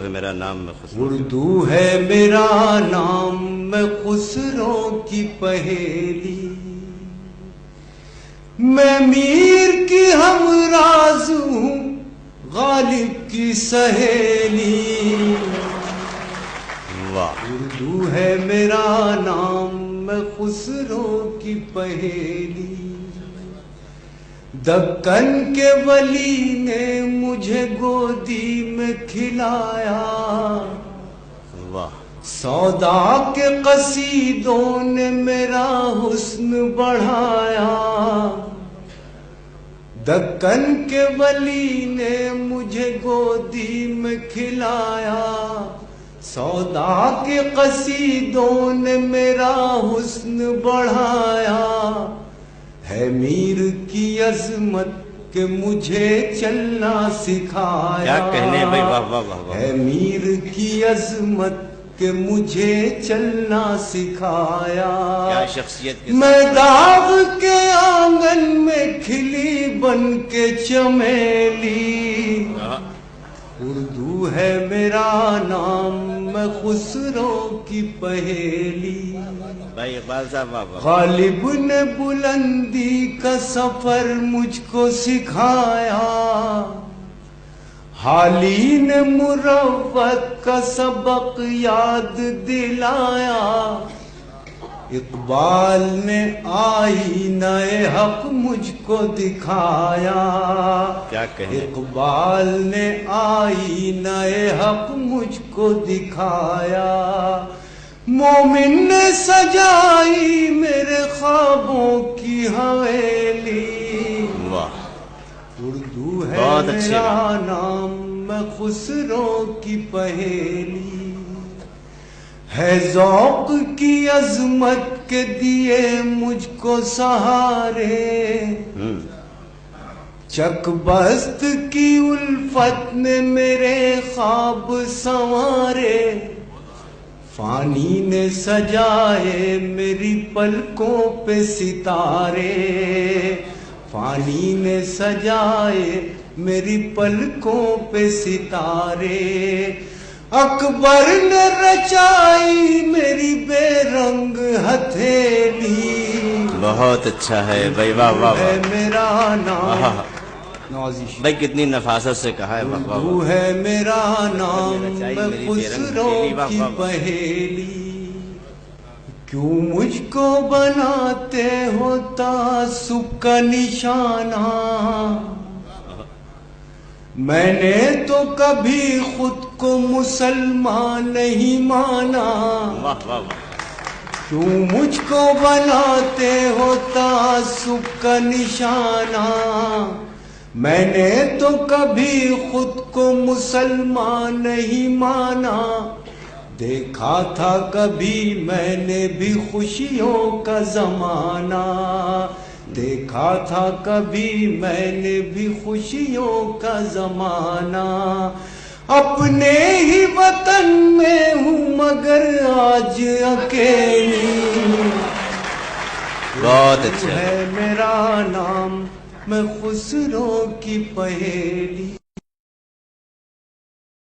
ہے میرا نام میں خسرو اردو ہے میرا نام میں خسرو کی پہیلی، میں میر کی ہمراز ہوں غالب کی سہیلی، واہ اردو ہے میرا نام میں خسرو کی پہیلی، دکن کے ولی نے مجھے گودی میں کھلایا، واہ سودا کے قصیدوں نے میرا حسن بڑھایا، دکن کے ولی نے مجھے گودی میں کھلایا، سودا کے قصیدوں نے میرا حسن بڑھایا، ہے میر کی عظمت کہ مجھے چلنا سکھایا، کیا کہنے بھائی، واہ واہ واہ واہ، ہے میر کی عظمت کہ مجھے چلنا سکھایا، کیا شخصیت کے میں داغ کے آنگن میں کھلی بن کے چمیلی، اردو ہے میرا نام میں خسرو کی پہیلی، بھائی اقبال صاحب واہ واہ، غالب نے بلندی کا سفر مجھ کو سکھایا، حالی نے مروت کا سبق یاد دلایا، اقبال نے آئینہ حق مجھ کو دکھایا، کیا کہنے، اقبال نے آئینہ حق مجھ کو دکھایا، مومن نے سجائی میرے خوابوں کی حویلی، واہ اردو ہے بہت اچھے میرا نام میں خسرو کی پہیلی، ہے ذوق کی عظمت کے دیے مجھ کو سہارے، چک بست کی الفت نے میرے خواب سنوارے، فانی نے سجائے میری پلکوں پہ ستارے، فانی نے سجائے میری پلکوں پہ ستارے، اکبر نے رچائی میری بے رنگ ہتھیلی، بہت اچھا ہے بھائی، واہ واہ ہے واہ، میرا نام، واہ نوازش بھائی کتنی نفاست سے کہا ہے، واہ واہ اردو واہ، ہے میرا نام رچائی میں میری بے رنگ خسرو ہتھیلی، واہ کی واہ واہ، پہیلی، کیوں مجھ کو بناتے ہو تعصب کا نشانہ، میں نے تو کبھی خود کو مسلمان نہیں مانا، واہ واہ واہ، کیوں مجھ کو بناتے ہو تعصب کا نشانہ، میں نے تو کبھی خود کو مسلمان نہیں مانا، دیکھا تھا کبھی میں نے بھی خوشیوں کا زمانہ، دیکھا تھا کبھی میں نے بھی خوشیوں کا زمانہ، اپنے ہی وطن میں ہوں مگر آج اکیلی، بہت اچھا ہے میرا نام میں خسرو کی پہیلی،